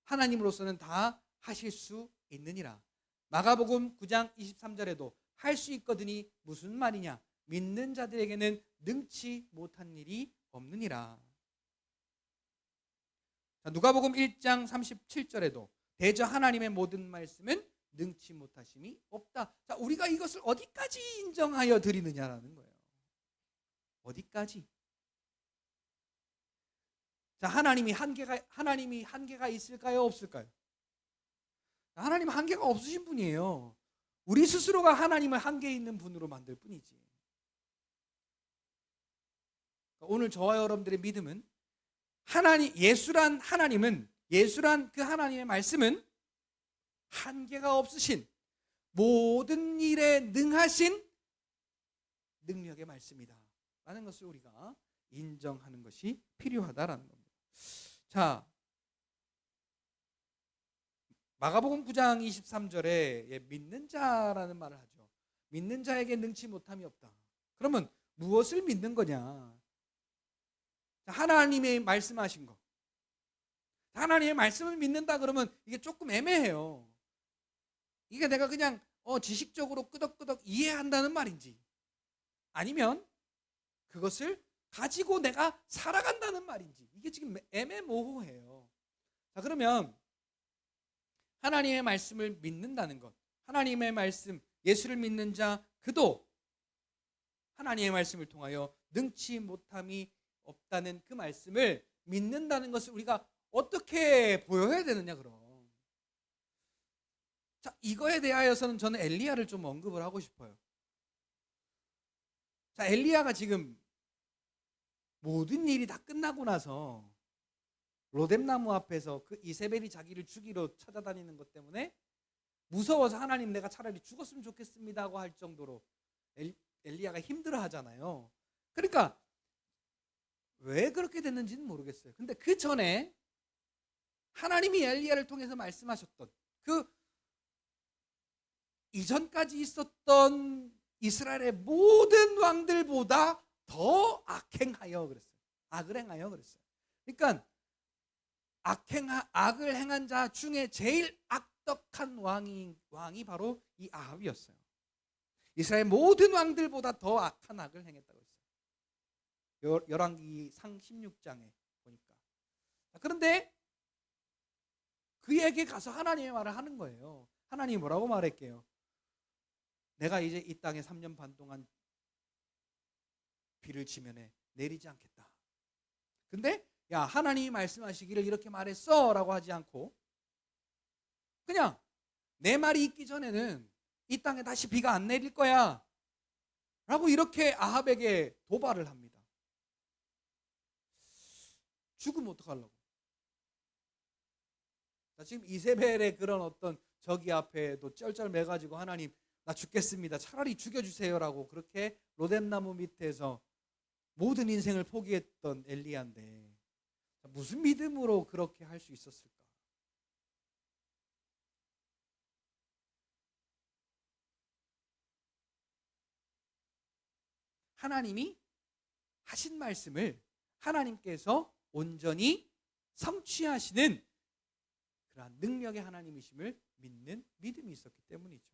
하나님으로서는 다 하실 수 있느니라. 마가복음 9장 23절에도 할 수 있거든이 무슨 말이냐? 믿는 자들에게는 능치 못한 일이 없느니라. 누가복음 1장 37절에도 대저 하나님의 모든 말씀은 능치 못하심이 없다. 자, 우리가 이것을 어디까지 인정하여 드리느냐라는 거예요. 어디까지? 자, 하나님이 한계가 있을까요? 없을까요? 하나님 한계가 없으신 분이에요. 우리 스스로가 하나님을 한계 있는 분으로 만들 뿐이지. 오늘 저와 여러분들의 믿음은 예수란 그 하나님의 말씀은 한계가 없으신 모든 일에 능하신 능력의 말씀이다 라는 것을 우리가 인정하는 것이 필요하다라는 겁니다. 자, 마가복음 9장 23절에 믿는 자라는 말을 하죠. 믿는 자에게 능치 못함이 없다. 그러면 무엇을 믿는 거냐? 하나님의 말씀하신 거. 하나님의 말씀을 믿는다 그러면 이게 조금 애매해요. 이게 내가 그냥 지식적으로 끄덕끄덕 이해한다는 말인지, 아니면 그것을 가지고 내가 살아간다는 말인지, 이게 지금 애매모호해요. 자, 그러면 하나님의 말씀을 믿는다는 것, 하나님의 말씀, 예수를 믿는 자 그도 하나님의 말씀을 통하여 능치 못함이 없다는 그 말씀을 믿는다는 것을 우리가 어떻게 보여야 되느냐 그럼. 자, 이거에 대하여서는 저는 엘리야를 좀 언급을 하고 싶어요. 자, 엘리야가 지금 모든 일이 다 끝나고 나서 로뎀나무 앞에서 그 이세벨이 자기를 죽이러 찾아다니는 것 때문에 무서워서 하나님 내가 차라리 죽었으면 좋겠습니다 하고 할 정도로 엘리야가 힘들어 하잖아요. 그러니까 왜 그렇게 됐는지는 모르겠어요. 근데 그 전에 하나님이 엘리야를 통해서 말씀하셨던 그 이전까지 있었던 이스라엘의 모든 왕들보다 더 악행하여 그랬어요. 악을 행하여 그랬어요. 그러니까 악을 행한 자 중에 제일 악덕한 왕이 바로 이 아합이었어요. 이스라엘 모든 왕들보다 더 악한 악을 행했다고 했어요. 열왕기상 16장에 보니까. 그런데 그에게 가서 하나님의 말을 하는 거예요. 하나님이 뭐라고 말할게요? 내가 이제 이 땅에 3년 반 동안 비를 지면에 내리지 않겠다. 근데 야, 하나님이 말씀하시기를 이렇게 말했어 라고 하지 않고 그냥 내 말이 있기 전에는 이 땅에 다시 비가 안 내릴 거야 라고 이렇게 아합에게 도발을 합니다. 죽으면 어떡하려고? 자, 지금 이세벨의 그런 어떤 저기 앞에도 쩔쩔매가지고 하나님 나 죽겠습니다. 차라리 죽여주세요라고 그렇게 로뎀나무 밑에서 모든 인생을 포기했던 엘리야인데 무슨 믿음으로 그렇게 할 수 있었을까? 하나님이 하신 말씀을 하나님께서 온전히 성취하시는 그러한 능력의 하나님이심을 믿는 믿음이 있었기 때문이죠.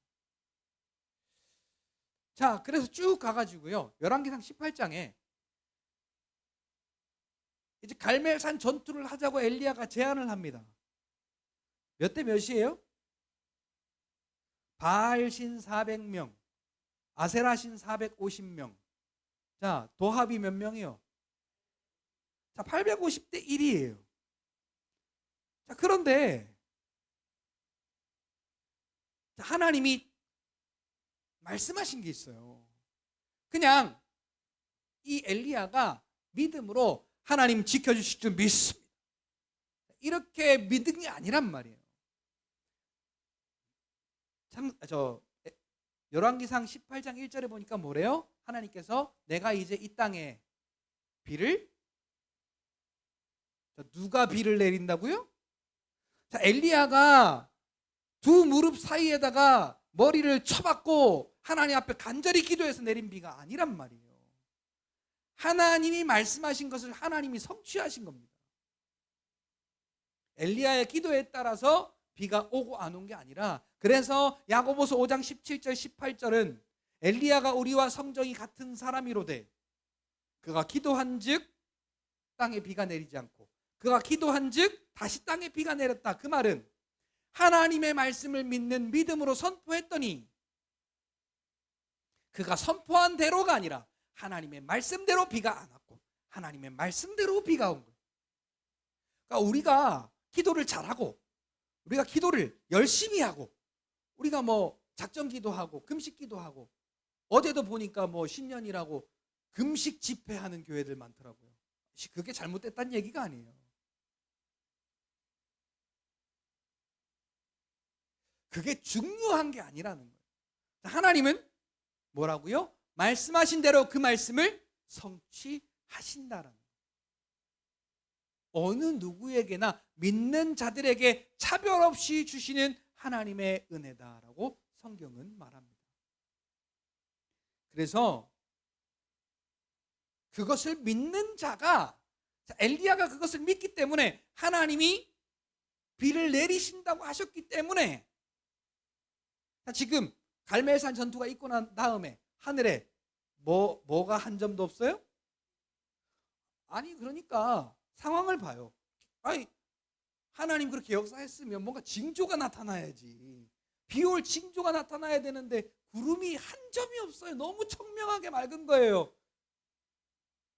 자, 그래서 쭉 가가지고요. 열왕기상 18장에 이제 갈멜산 전투를 하자고 엘리야가 제안을 합니다. 몇 대 몇이에요? 바알신 400명, 아세라신 450명. 자, 도합이 몇 명이요? 자, 850대 1이에요. 자, 그런데 하나님이 말씀하신 게 있어요. 그냥 이 엘리야가 믿음으로 하나님 지켜주실 줄 믿습니다, 이렇게 믿은 게 아니란 말이에요. 참, 열왕기상 18장 1절에 보니까 뭐래요? 하나님께서 내가 이제 이 땅에 비를, 누가 비를 내린다고요? 자, 엘리야가 두 무릎 사이에다가 머리를 쳐박고 하나님 앞에 간절히 기도해서 내린 비가 아니란 말이에요. 하나님이 말씀하신 것을 하나님이 성취하신 겁니다. 엘리야의 기도에 따라서 비가 오고 안 온 게 아니라, 그래서 야고보서 5장 17절 18절은 엘리야가 우리와 성정이 같은 사람이로되 그가 기도한즉 땅에 비가 내리지 않고 그가 기도한즉 다시 땅에 비가 내렸다. 그 말은 하나님의 말씀을 믿는 믿음으로 선포했더니 그가 선포한 대로가 아니라 하나님의 말씀대로 비가 안 왔고 하나님의 말씀대로 비가 온 거예요. 그러니까 우리가 기도를 잘하고 우리가 기도를 열심히 하고 우리가 뭐 작정 기도하고 금식 기도하고, 어제도 보니까 뭐 신년이라고 금식 집회하는 교회들 많더라고요. 그게 잘못됐다는 얘기가 아니에요. 그게 중요한 게 아니라는 거예요. 하나님은 뭐라고요? 말씀하신 대로 그 말씀을 성취하신다라는 거예요. 어느 누구에게나 믿는 자들에게 차별 없이 주시는 하나님의 은혜다라고 성경은 말합니다. 그래서 그것을 믿는 자가, 엘리야가 그것을 믿기 때문에 하나님이 비를 내리신다고 하셨기 때문에, 지금 갈멜산 전투가 있고 난 다음에 하늘에 뭐가 한 점도 없어요? 아니, 그러니까 상황을 봐요. 아니, 하나님 그렇게 역사했으면 뭔가 징조가 나타나야지. 비올 징조가 나타나야 되는데 구름이 한 점이 없어요. 너무 청명하게 맑은 거예요.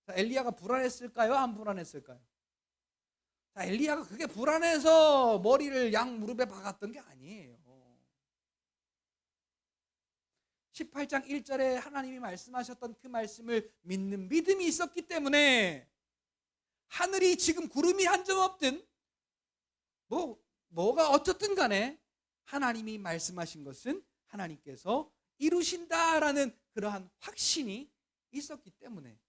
자, 엘리야가 불안했을까요? 안 불안했을까요? 자, 엘리야가 그게 불안해서 머리를 양 무릎에 박았던 게 아니에요. 18장 1절에 하나님이 말씀하셨던 그 말씀을 믿는 믿음이 있었기 때문에 하늘이 지금 구름이 한 점 없든 뭐가 어쨌든 간에 하나님이 말씀하신 것은 하나님께서 이루신다라는 그러한 확신이 있었기 때문에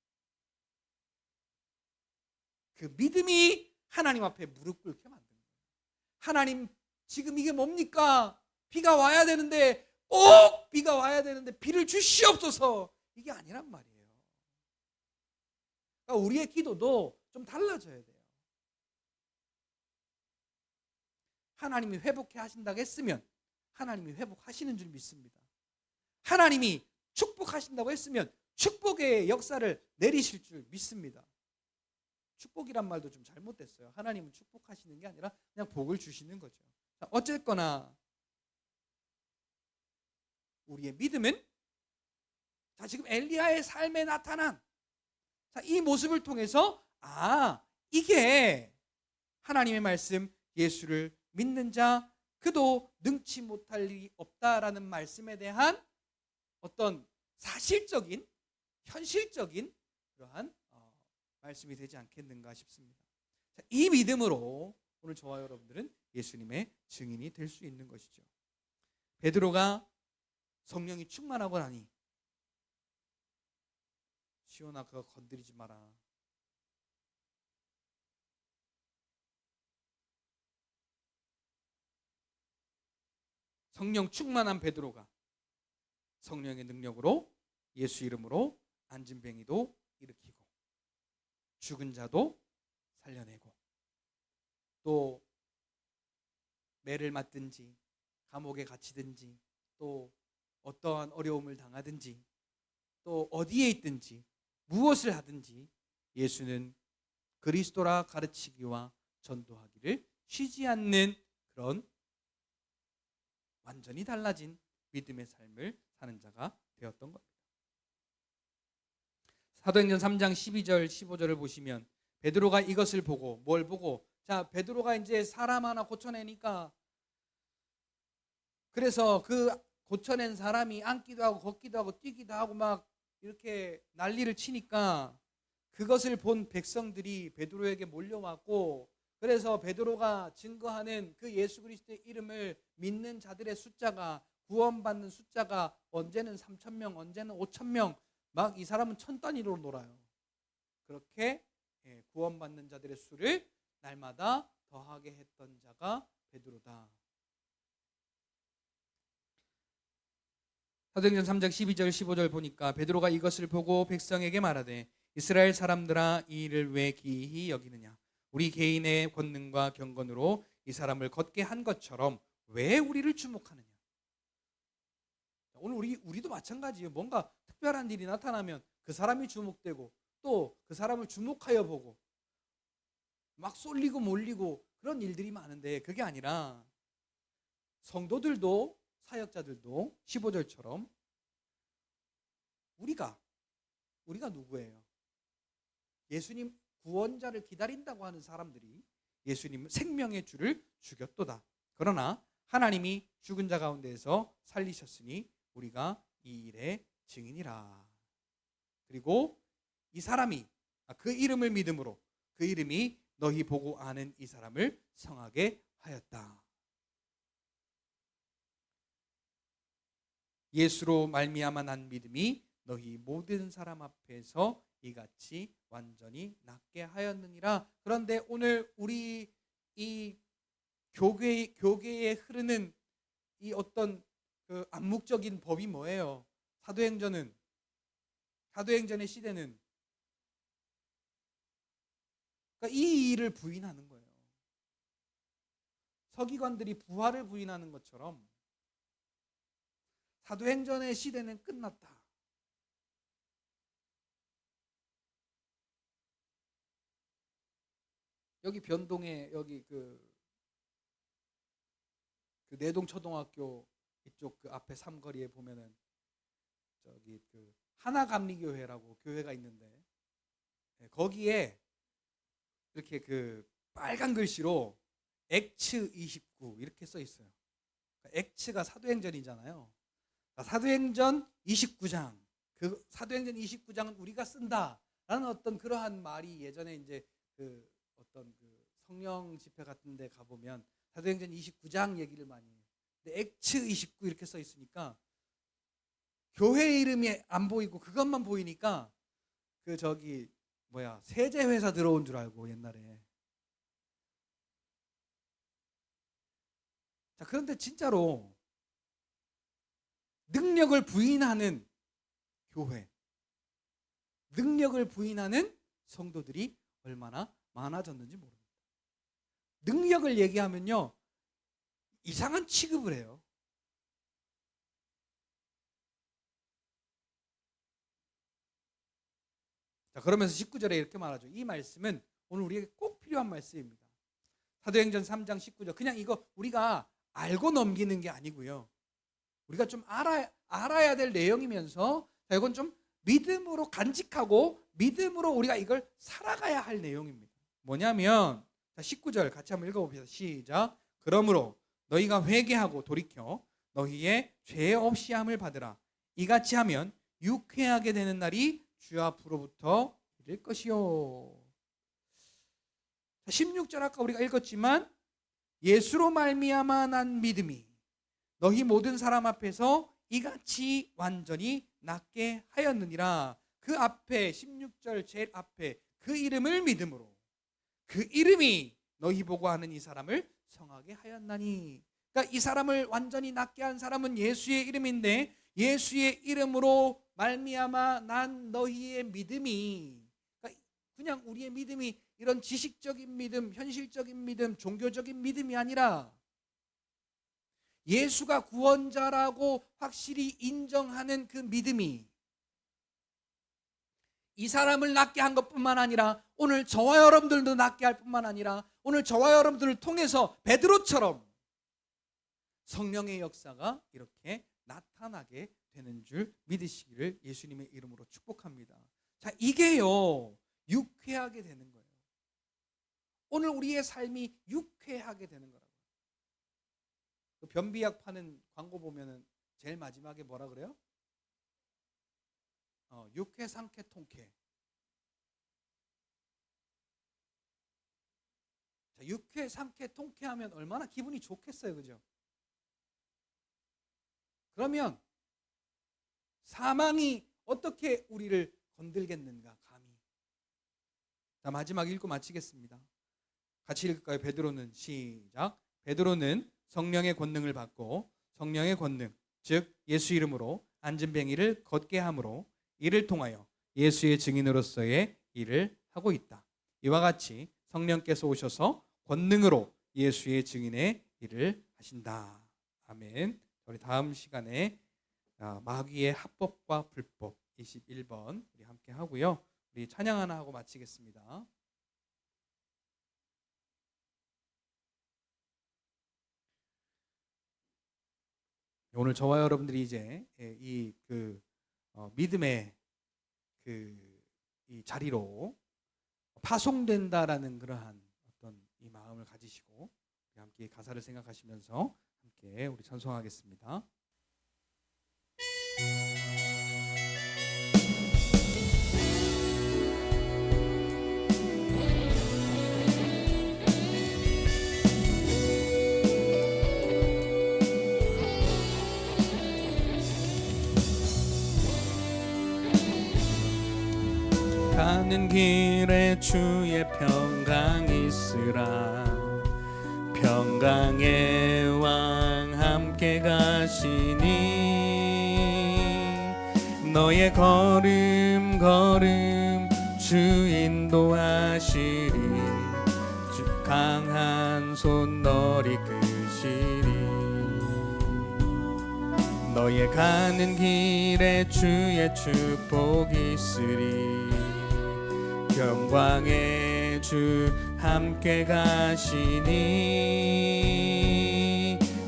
그 믿음이 하나님 앞에 무릎 꿇게 만든 거예요. 하나님, 지금 이게 뭡니까? 비가 와야 되는데, 꼭 비가 와야 되는데 비를 주시옵소서, 이게 아니란 말이에요. 그러니까 우리의 기도도 좀 달라져야 돼요. 하나님이 회복해 하신다고 했으면 하나님이 회복하시는 줄 믿습니다. 하나님이 축복하신다고 했으면 축복의 역사를 내리실 줄 믿습니다. 축복이란 말도 좀 잘못됐어요. 하나님은 축복하시는 게 아니라 그냥 복을 주시는 거죠. 자, 어쨌거나 우리의 믿음은, 자, 지금 엘리야의 삶에 나타난, 자, 이 모습을 통해서 이게 하나님의 말씀, 예수를 믿는 자 그도 능치 못할 일이 없다라는 말씀에 대한 어떤 사실적인, 현실적인 그러한 말씀이 되지 않겠는가 싶습니다. 자, 이 믿음으로 오늘 저와 여러분들은 예수님의 증인이 될 수 있는 것이죠. 베드로가 성령이 충만하고 나니, 시온아 그거 건드리지 마라. 성령 충만한 베드로가 성령의 능력으로 예수 이름으로 안진뱅이도 일으키고 죽은 자도 살려내고, 또 매를 맞든지 감옥에 갇히든지 또 어떠한 어려움을 당하든지 또 어디에 있든지 무엇을 하든지 예수는 그리스도라 가르치기와 전도하기를 쉬지 않는 그런 완전히 달라진 믿음의 삶을 사는 자가 되었던 겁니다. 사도행전 3장 12절 15절을 보시면 베드로가 이것을 보고 뭘 보고, 자, 베드로가 이제 사람 하나 고쳐내니까, 그래서 그 고쳐낸 사람이 앉기도 하고 걷기도 하고 뛰기도 하고 막 이렇게 난리를 치니까 그것을 본 백성들이 베드로에게 몰려왔고, 그래서 베드로가 증거하는 그 예수 그리스도의 이름을 믿는 자들의 숫자가, 구원받는 숫자가 언제는 3,000명, 언제는 5,000명, 막 이 사람은 1,000단위로 놀아요. 그렇게 구원받는 자들의 수를 날마다 더하게 했던 자가 베드로다. 사도행전 3장 12절 15절 보니까 베드로가 이것을 보고 백성에게 말하되 이스라엘 사람들아, 이 일을 왜 기이히 여기느냐? 우리 개인의 권능과 경건으로 이 사람을 걷게 한 것처럼 왜 우리를 주목하느냐? 오늘 우리도 마찬가지예요. 뭔가 특별한 일이 나타나면 그 사람이 주목되고 또 그 사람을 주목하여 보고 막 쏠리고 몰리고 그런 일들이 많은데, 그게 아니라 성도들도, 사역자들도 15절처럼 우리가 누구예요? 예수님 구원자를 기다린다고 하는 사람들이 예수님 생명의 주를 죽였도다. 그러나 하나님이 죽은 자 가운데에서 살리셨으니 우리가 이 일의 증인이라. 그리고 이 사람이 그 이름을 믿음으로, 그 이름이 너희 보고 아는 이 사람을 성하게 하였다. 예수로 말미암아 난 믿음이 너희 모든 사람 앞에서 이같이 완전히 낫게 하였느니라. 그런데 오늘 우리 이 교계에 흐르는 이 어떤 그 암묵적인 법이 뭐예요? 사도행전의 시대는 그러니까 이 일을 부인하는 거예요. 서기관들이 부활을 부인하는 것처럼 사도행전의 시대는 끝났다. 여기 변동에 여기 그 내동초등학교 이쪽 그 앞에 삼거리에 보면은 저기 그 하나감리교회라고 교회가 있는데, 거기에 이렇게 그 빨간 글씨로 엑츠 29 이렇게 써 있어요. 엑츠가 사도행전이잖아요. 사도행전 29장, 그 사도행전 29장은 우리가 쓴다라는 어떤 그러한 말이 예전에 이제 그 어떤 그 성령 집회 같은 데 가보면 사도행전 29장 얘기를 많이 해요. 근데 엑츠 29 이렇게 써 있으니까 교회 이름이 안 보이고 그것만 보이니까 그 저기 세제 회사 들어온 줄 알고 옛날에. 자, 그런데 진짜로 능력을 부인하는 교회, 능력을 부인하는 성도들이 얼마나 많아졌는지 모릅니다. 능력을 얘기하면요, 이상한 취급을 해요. 자, 그러면서 19절에 이렇게 말하죠. 이 말씀은 오늘 우리에게 꼭 필요한 말씀입니다. 사도행전 3장 19절. 그냥 이거 우리가 알고 넘기는 게 아니고요, 우리가 좀 알아야 될 내용이면서, 자, 이건 좀 믿음으로 간직하고 믿음으로 우리가 이걸 살아가야 할 내용입니다. 뭐냐면, 자, 19절 같이 한번 읽어봅시다. 시작. 그러므로 너희가 회개하고 돌이켜 너희의 죄 없이 함을 받으라. 이같이 하면 유쾌하게 되는 날이 주 앞으로부터 이를 것이요. 16절 아까 우리가 읽었지만 예수로 말미암아 난 믿음이 너희 모든 사람 앞에서 이같이 완전히 낫게 하였느니라. 그 앞에 16절 제일 앞에 그 이름을 믿음으로, 그 이름이 너희 보고 아는 이 사람을 성하게 하였나니. 그러니까 이 사람을 완전히 낫게 한 사람은 예수의 이름인데, 예수의 이름으로 말미암아 난 너희의 믿음이, 그러니까 그냥 우리의 믿음이 이런 지식적인 믿음, 현실적인 믿음, 종교적인 믿음이 아니라 예수가 구원자라고 확실히 인정하는 그 믿음이 이 사람을 낫게 한 것뿐만 아니라 오늘 저와 여러분들도 낫게 할 뿐만 아니라 오늘 저와 여러분들을 통해서 베드로처럼 성령의 역사가 이렇게 나타나게 되는 줄 믿으시기를 예수님의 이름으로 축복합니다. 자, 이게요 유쾌하게 되는 거예요. 오늘 우리의 삶이 유쾌하게 되는 거라고요. 변비약 파는 광고 보면은 제일 마지막에 뭐라 그래요? 유쾌, 상쾌, 통쾌. 자, 유쾌, 상쾌, 통쾌하면 얼마나 기분이 좋겠어요, 그죠? 그러면 사망이 어떻게 우리를 건들겠는가, 감히. 자, 마지막 읽고 마치겠습니다. 같이 읽을까요? 베드로는 시작. 베드로는 성령의 권능을 받고 성령의 권능, 즉 예수 이름으로 안진뱅이를 걷게 함으로 이를 통하여 예수의 증인으로서의 일을 하고 있다. 이와 같이 성령께서 오셔서 권능으로 예수의 증인의 일을 하신다. 아멘. 우리 다음 시간에 마귀의 합법과 불법 21번 우리 함께 하고요. 우리 찬양 하나 하고 마치겠습니다. 오늘 저와 여러분들이 이제 이 믿음의 이 자리로 파송된다라는 그러한 어떤 이 마음을 가지시고 우리 함께 가사를 생각하시면서 함께 우리 찬송하겠습니다. 가는 길에 주의 평강 있으라. 평강의 왕 함께 가시니 너의 걸음 걸음 주 인도하시리. 주 강한 손 널 이끄시리. 너의 가는 길에 주의 축복 있으리. 영광의 주 함께 가시니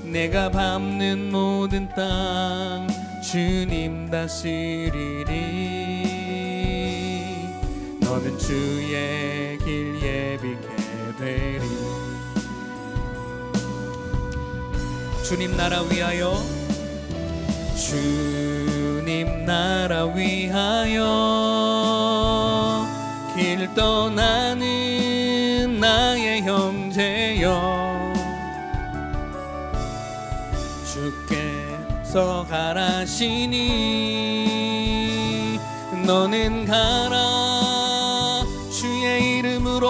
내가 밟는 모든 땅 주님 다스리리. 너는 주의 길 예비케 되리. 주님 나라 위하여 주님 나라 위하여 길 떠나는 나의 형제여, 주께서 가라시니 너는 가라. 주의 이름으로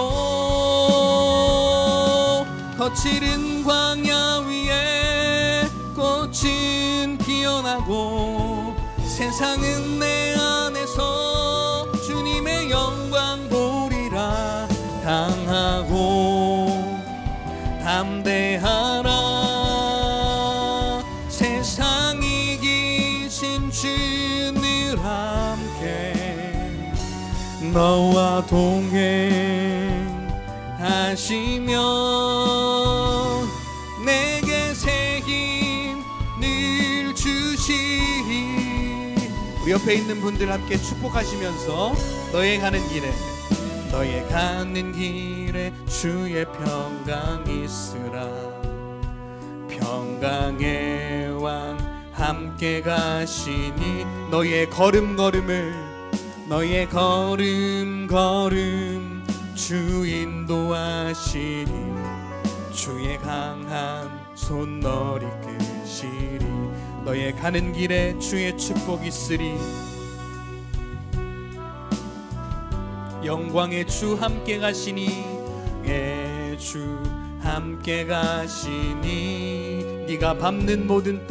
거칠은 광야 위에 꽃은 피어나고 세상은 내 안에서 주님의 영광 보리라. 강하고 담대하라. 세상 이기신 주늘 함께 너와 동행하시며 내게 새 힘 늘 주시리. 우리 옆에 있는 분들 함께 축복하시면서 너의 가는 길에 주의 평강 있으라. 평강의 왕 함께 가시니 너의 걸음 걸음 주 인도하시니 주의 강한 손 널 이끄시리. 너의 가는 길에 주의 축복 있으리. 영광의 주 함께 가시니 주 함께 가시니 네가 밟는 모든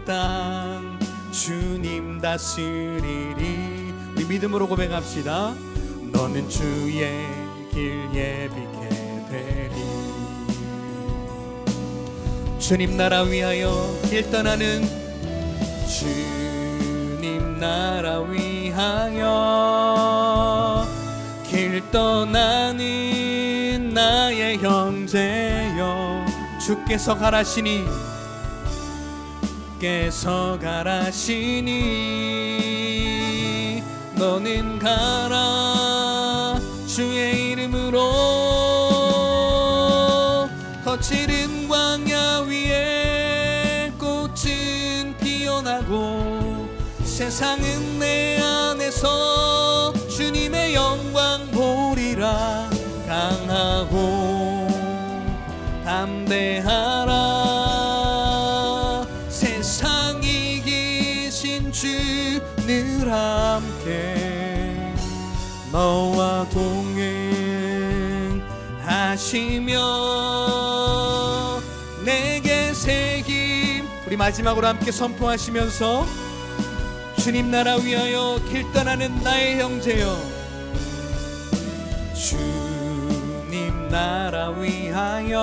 땅 주님 다스리리. 우리 믿음으로 고백합시다. 너는 주의 길 예비케 되리. 주님 나라 위하여 길 떠나는 주님 나라 위하여 위하여 길 떠나는 나의 형제여, 주께서 가라시니 주께서 가라시니 너는 가라 주의 이름으로. 거칠은 광야 위에 꽃은 피어나고 세상은 내 안에서 주님의 영광 보리라. 강하고 담대하라 세상 이기신 주 늘 함께 너와 동행하시며 내게 새김. 우리 마지막으로 함께 선포하시면서 주님 나라 위하여 길 떠나는 나의 형제여, 주님 나라 위하여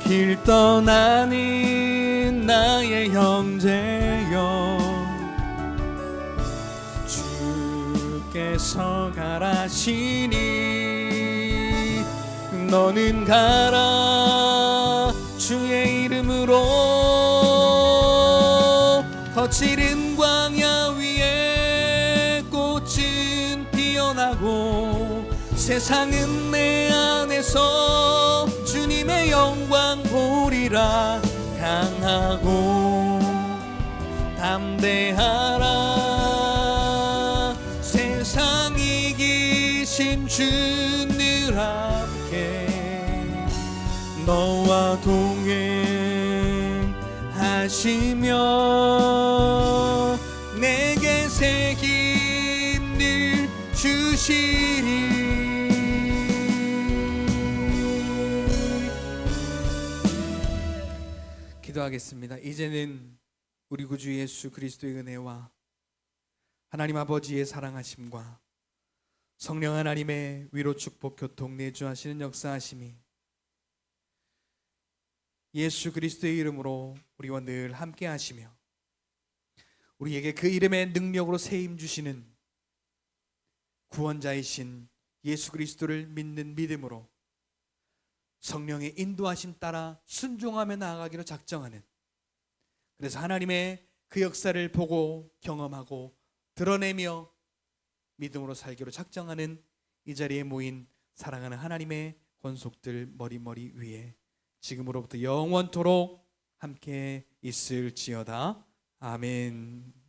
길 떠나는 나의 형제여, 주께서 가라시니 너는 가라 주의 이름으로. 거칠은 광야 위에 꽃은 피어나고 세상은 내 안에서 주님의 영광 보리라. 강하고 담대하라 세상 이기신 주 늘 함께 너와 동행하시며 내게 새 힘을 주시리. 기도하겠습니다. 이제는 우리 구주 예수 그리스도의 은혜와 하나님 아버지의 사랑하심과 성령 하나님의 위로 축복 교통 내주하시는 역사하심이 예수 그리스도의 이름으로 우리와 늘 함께 하시며 우리에게 그 이름의 능력으로 새 힘 주시는 구원자이신 예수 그리스도를 믿는 믿음으로 성령의 인도하심 따라 순종하며 나아가기로 작정하는, 그래서 하나님의 그 역사를 보고 경험하고 드러내며 믿음으로 살기로 작정하는 이 자리에 모인 사랑하는 하나님의 권속들 머리 위에 지금으로부터 영원토록 함께 있을지어다. 아멘.